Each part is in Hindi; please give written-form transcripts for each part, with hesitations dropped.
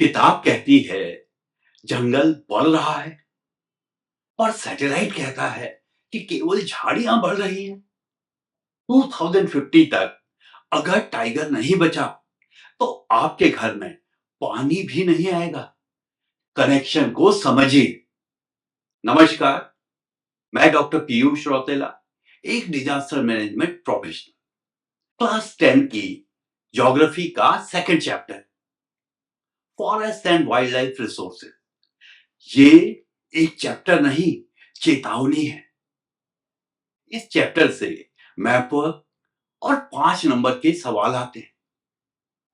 किताब कहती है जंगल बढ़ रहा है और सैटेलाइट कहता है कि केवल झाड़ियां बढ़ रही हैं। 2050 तक अगर टाइगर नहीं बचा तो आपके घर में पानी भी नहीं आएगा। कनेक्शन को समझिए। नमस्कार, मैं डॉक्टर पीयूष रौतेला, एक डिजास्टर मैनेजमेंट प्रोफेशनल। क्लास 10 की ज्योग्राफी का second chapter, forest and wild life resources. ये एक चैप्टर नहीं, चेतावनी है। इस चैप्टर से मैप वर्क और 5 नंबर के सवाल आते हैं,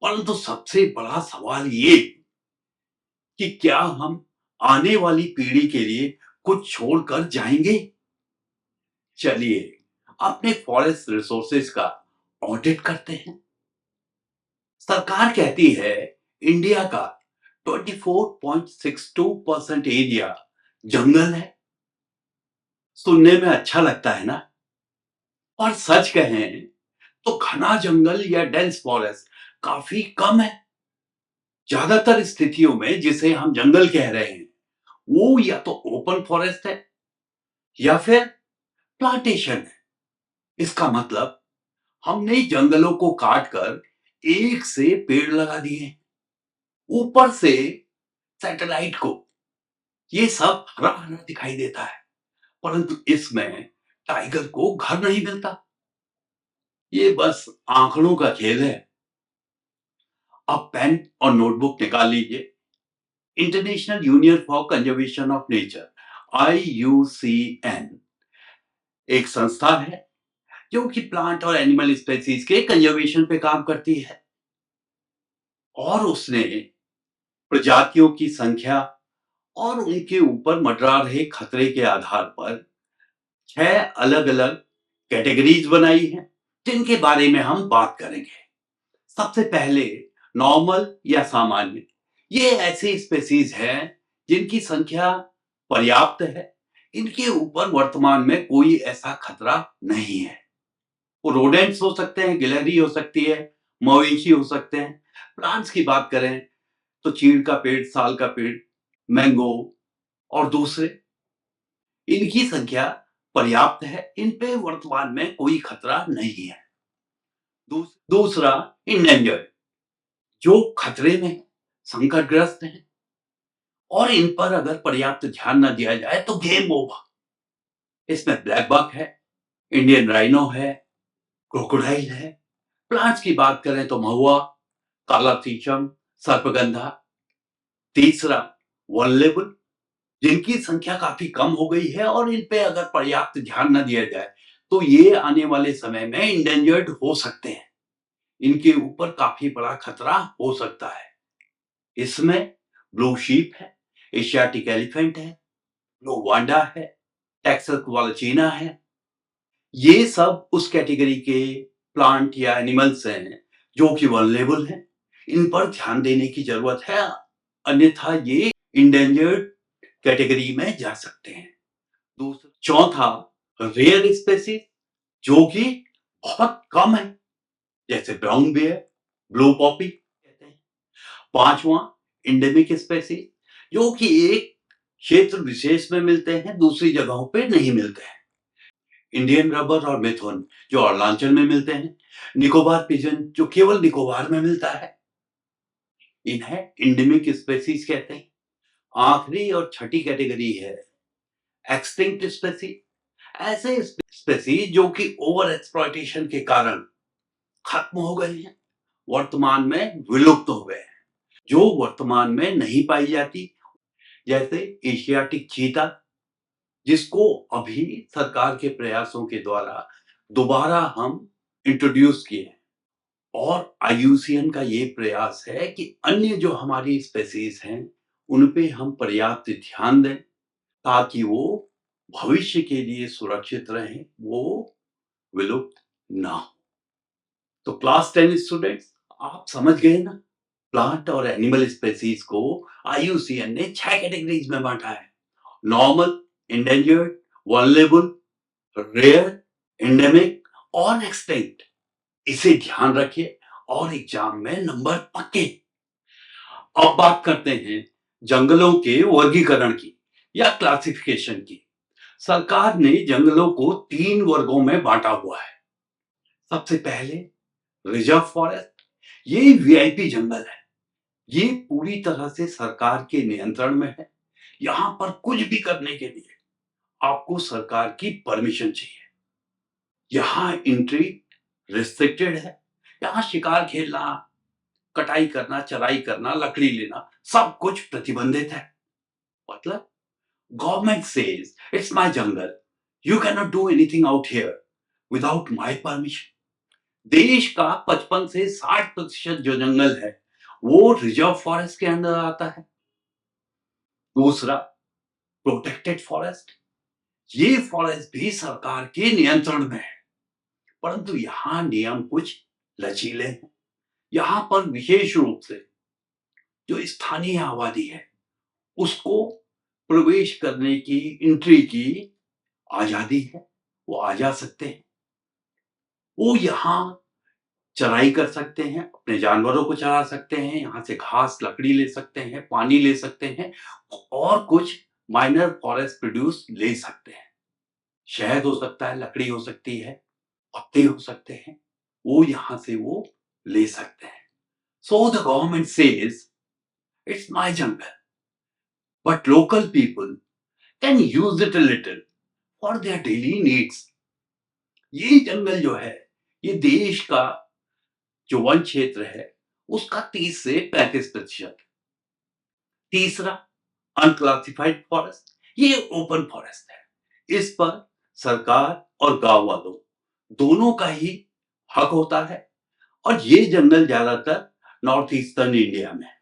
परंतु सबसे बड़ा सवाल ये कि क्या हम आने वाली पीढ़ी के लिए कुछ छोड़कर जाएंगे। चलिए अपने फॉरेस्ट रिसोर्सेज का ऑडिट करते हैं। सरकार कहती है इंडिया का 24.62% एरिया जंगल है। सुनने में अच्छा लगता है ना, और सच कहें तो घना जंगल या डेंस फॉरेस्ट काफी कम है। ज्यादातर स्थितियों में जिसे हम जंगल कह रहे हैं वो या तो ओपन फॉरेस्ट है या फिर प्लांटेशन है। इसका मतलब हमने जंगलों को काटकर एक से पेड़ लगा दिए। ऊपर से सैटेलाइट को ये सब हरा हरा दिखाई देता है, परंतु इसमें टाइगर को घर नहीं मिलता। ये बस आंकड़ों का खेल है। अब पेन और नोटबुक निकाल लीजिए। International union for conservation of nature, IUCN, एक संस्था है जो कि प्लांट और एनिमल स्पेसीज के कंजर्वेशन पे काम करती है, और उसने प्रजातियों की संख्या और उनके ऊपर मंडरा रहे खतरे के आधार पर 6 अलग-अलग कैटेगरीज बनाई हैं, जिनके बारे में हम बात करेंगे। सबसे पहले नॉर्मल या सामान्य। ये ऐसे स्पेसीज हैं जिनकी संख्या पर्याप्त है। इनके ऊपर वर्तमान में कोई ऐसा खतरा नहीं है। वो रोडेंट्स हो सकते हैं, गिलहरी हो सकती है, मवेशी हो सकते हैं। प्लांट्स की बात करें तो चीड़ का पेड़, साल का पेड़, मैंगो और दूसरे, इनकी संख्या पर्याप्त है। इन पे वर्तमान में कोई खतरा नहीं है। दूसरा इंडेंजर्ड, जो खतरे में, संकटग्रस्त हैं और इन पर अगर पर्याप्त ध्यान न दिया जाए तो गेम ओवर। इसमें ब्लैक बक है, इंडियन राइनो है, क्रोकोडाइल है। प्लांट्स की बात करें तो महुआ, काला शीशम, सर्पगंधा। तीसरा वल्नेरेबल, जिनकी संख्या काफी कम हो गई है और इन पे अगर पर्याप्त ध्यान न दिया जाए तो ये आने वाले समय में इंडेंजर्ड हो सकते हैं। इनके ऊपर काफी बड़ा खतरा हो सकता है। इसमें ब्लू शीप है, एशियाटिक एलिफेंट है, ब्लू वांडा है, टेक्सास वालचीना है। ये सब उस कैटेगरी के प्लांट या एनिमल्स हैं जो कि वल्नरेबल हैं। इन पर ध्यान देने की जरूरत है, अन्यथा ये इंडेंजर्ड कैटेगरी में जा सकते हैं। चौथा रेयर स्पेसीज, जो कि बहुत कम है, जैसे ब्राउन बेयर, ब्लू पॉपी कहते हैं। पांचवा इंडेमिक स्पेसीज, जो कि एक क्षेत्र विशेष में मिलते हैं, दूसरी जगहों पे नहीं मिलते हैं। इंडियन रबर और मिथुन, जो अरुणाचल में मिलते हैं। निकोबार पिजन, जो केवल निकोबार में मिलता है, इन्हें इंडेमिक स्पेसीज कहते हैं। आखिरी और छठी कैटेगरी है एक्सटिंक्ट स्पेसीज। ऐसे स्पेसीज जो कि ओवर एक्सप्लॉइटेशन के कारण खत्म हो गए हैं, वर्तमान में विलुप्त हो गए हैं, जो वर्तमान में नहीं पाई जाती। जैसे एशियाटिक चीता, जिसको अभी सरकार के प्रयासों के द्वारा दोबारा हम इंट्रोड्यूस किए हैं, और IUCN का ये प्रयास है कि अन्य जो हमारी स्पेसीज हैं उन पे हम पर्याप्त ध्यान दें ताकि वो भविष्य के लिए सुरक्षित रहें, वो विलुप्त ना हो। तो क्लास 10 स्टूडेंट्स, आप समझ गए ना, प्लांट और एनिमल स्पेसीज को IUCN ने 6 कैटेगरीज में बांटा है। Normal, endangered, vulnerable, rare, endemic और एक्सटिंक्ट। इसे ध्यान रखिए और एग्जाम में नंबर पक्के। अब बात करते हैं जंगलों के वर्गीकरण की या क्लासिफिकेशन की। सरकार ने जंगलों को 3 वर्गों में बांटा हुआ है। सबसे पहले रिजर्व फॉरेस्ट, ये वीआईपी जंगल है। ये पूरी तरह से सरकार के नियंत्रण में है। यहाँ पर कुछ भी करने के लिए आपको सरकार की परमिशन चाहिए। यहाँ एंट्री रिस्ट्रिक्टेड है। यहाँ शिकार खेलना, कटाई करना, चराई करना, लकड़ी लेना सब कुछ प्रतिबंधित है। मतलब government says it's my jungle, you can not do anything out here without my permission. देश का 55 से 60% जो जंगल है वो रिजर्व फॉरेस्ट के अंदर आता है। दूसरा प्रोटेक्टेड फॉरेस्ट, ये फॉरेस्ट भी सरकार के नियंत्रण में है, परंतु यहाँ नियम कुछ लचीले हैं। यहाँ पर विशेष रूप से जो स्थानीय आबादी है उसको प्रवेश करने की, एंट्री की आजादी है। वो आ जा सकते हैं, वो यहाँ चराई कर सकते हैं, अपने जानवरों को चरा सकते हैं, यहाँ से घास लकड़ी ले सकते हैं, पानी ले सकते हैं और कुछ माइनर फॉरेस्ट प्रोड्यूस ले सकते हैं। शहद हो सकता है, लकड़ी हो सकती है, पत्ते हो सकते हैं, वो यहाँ से वो ले सकते हैं। So the government says it's my jungle, but local people can use it a little for their daily needs. ये जंगल जो है, ये देश का जो वन क्षेत्र है उसका 30 से 35%। तीसरा अनक्लासिफाइड फॉरेस्ट, ये ओपन फॉरेस्ट है। इस पर सरकार और गांव वालों दोनों का ही हक होता है और ये जंगल ज्यादातर नॉर्थ ईस्टर्न इंडिया में है।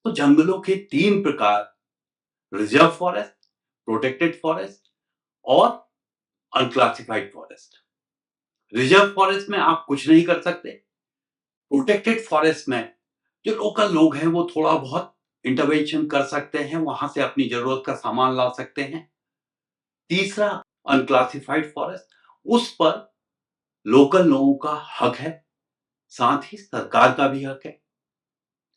तो जंगलों के 3 प्रकार, रिजर्व फॉरेस्ट, प्रोटेक्टेड फॉरेस्ट और अनक्लासिफाइड फॉरेस्ट। रिजर्व फॉरेस्ट में आप कुछ नहीं कर सकते। प्रोटेक्टेड फॉरेस्ट में जो लोकल लोग हैं वो थोड़ा बहुत इंटरवेंशन कर सकते हैं, वहां से अपनी जरूरत का सामान ला सकते हैं। तीसरा अनक्लासिफाइड फॉरेस्ट, उस पर लोकल लोगों का हक है, साथ ही सरकार का भी हक है।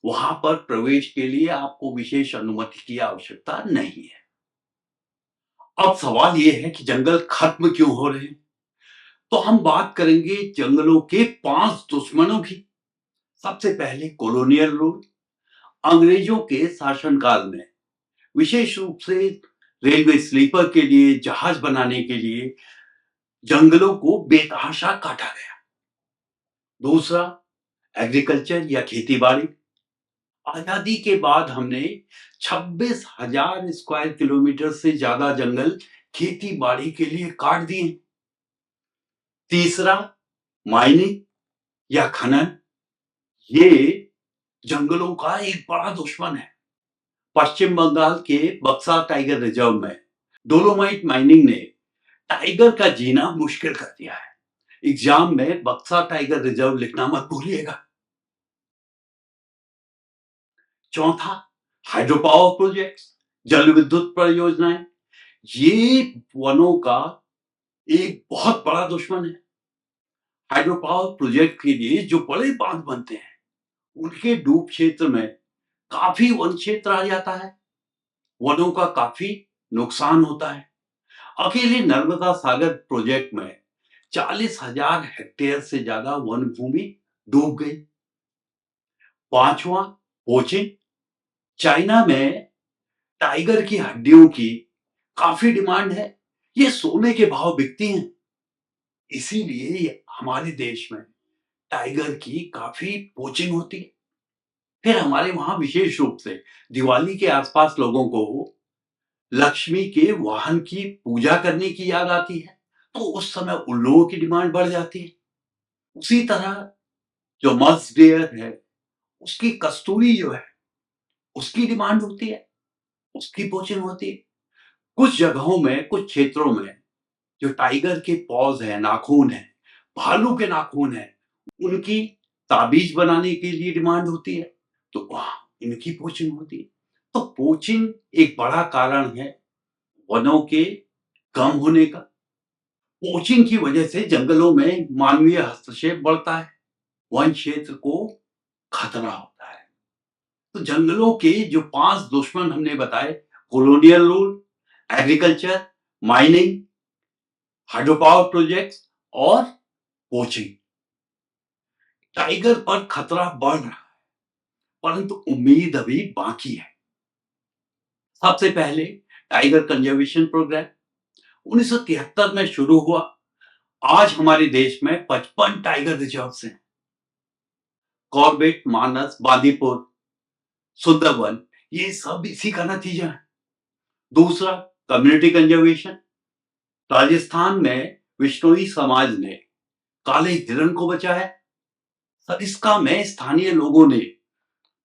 वहां पर प्रवेश के लिए आपको विशेष अनुमति की आवश्यकता नहीं है। अब सवाल यह है कि जंगल खत्म क्यों हो रहे हैं? तो हम बात करेंगे जंगलों के 5 दुश्मनों की। सबसे पहले कॉलोनियल रूल, अंग्रेजों के शासनकाल में विशेष रूप से रेलवे स्लीपर के लिए, जहाज बनाने के लिए जंगलों को बेतहाशा काटा गया। दूसरा एग्रीकल्चर या खेती बाड़ी, आजादी के बाद हमने 26,000 स्क्वायर किलोमीटर से ज्यादा जंगल खेती बाड़ी के लिए काट दिए। तीसरा माइनिंग या खनन, ये जंगलों का एक बड़ा दुश्मन है। पश्चिम बंगाल के बक्सा टाइगर रिजर्व में डोलोमाइट माइनिंग ने टाइगर का जीना मुश्किल कर दिया है। एग्जाम में बक्सा टाइगर रिजर्व लिखना मत भूलिएगा। चौथा हाइड्रो पावर प्रोजेक्ट्स, जल विद्युत परियोजनाएं, ये वनों का एक बहुत बड़ा दुश्मन है। हाइड्रो पावर प्रोजेक्ट के लिए जो बड़े बांध बनते हैं उनके डूब क्षेत्र में काफी वन क्षेत्र आ जाता है, वनों का काफी नुकसान होता है। अकेले नर्मदा सागर प्रोजेक्ट में 40,000 हेक्टेयर से ज्यादा वन भूमि डूब गई। पांचवा पोचिंग, चाइना में टाइगर की हड्डियों की काफी डिमांड है, ये सोने के भाव बिकती हैं। इसीलिए हमारे देश में टाइगर की काफी पोचिंग होती है। फिर हमारे वहां विशेष रूप से दिवाली के आसपास लोगों को लक्ष्मी के वाहन की पूजा करने की याद आती है, तो उस समय उल्लुओं की डिमांड बढ़ जाती है। उसी तरह जो मस्क डियर है उसकी कस्तूरी जो है उसकी डिमांड होती है, उसकी पोचिंग होती है। कुछ जगहों में, कुछ क्षेत्रों में जो टाइगर के पॉज है, नाखून है, भालू के नाखून है, उनकी ताबीज बनाने के लिए डिमांड होती है, तो वहां इनकी पोचिंग होती है। तो पोचिंग एक बड़ा कारण है वनों के कम होने का। पोचिंग की वजह से जंगलों में मानवीय हस्तक्षेप बढ़ता है, वन क्षेत्र को खतरा होता है। तो जंगलों के जो 5 दुश्मन हमने बताए, colonial rule, agriculture, mining, hydro power projects और पोचिंग। टाइगर पर खतरा बढ़ रहा है, परंतु उम्मीद अभी बाकी है। सबसे पहले टाइगर कंजर्वेशन प्रोग्राम 1973 में शुरू हुआ। आज हमारे देश में 55 टाइगर रिजर्व्स हैं। कॉर्बेट, मानस, बांदीपुर, सुंदरवन, ये सब इसी का नतीजा है। दूसरा, कम्युनिटी कंजर्वेशन। राजस्थान में विश्नोई समाज ने काले हिरण को बचाया। सरिस्का में स्थानीय लोगों ने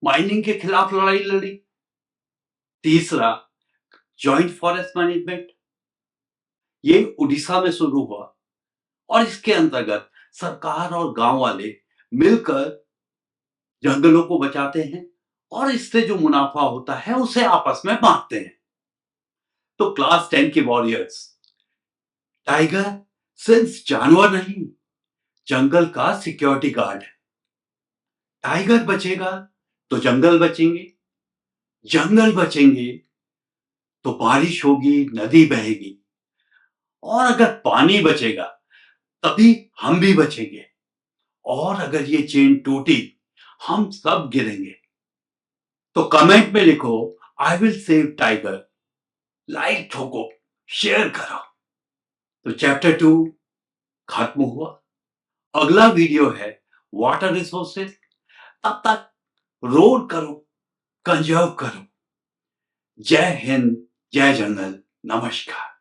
माइनिंग के खिलाफ लड़ाई लड़ी। तीसरा, जॉइंट फॉरेस्ट मैनेजमेंट। ये उड़ीसा में शुरू हुआ और इसके अंतर्गत सरकार और गांव वाले मिलकर जंगलों को बचाते हैं और इससे जो मुनाफा होता है उसे आपस में बांटते हैं। तो क्लास 10 के वॉरियर्स, टाइगर सिर्फ जानवर नहीं, जंगल का सिक्योरिटी गार्ड है। टाइगर बचेगा तो जंगल बचेंगे, जंगल बचेंगे तो बारिश होगी, नदी बहेगी, और अगर पानी बचेगा तभी हम भी बचेंगे, और अगर ये चेन टूटी हम सब गिरेंगे। तो कमेंट में लिखो, I will save tiger, like ठोको, शेयर करो। तो चैप्टर 2 खत्म हुआ। अगला वीडियो है वाटर रिसोर्सेज। तब तक रोड करो, कंजर्व करो। जय हिंद, जय जंगल, नमस्कार।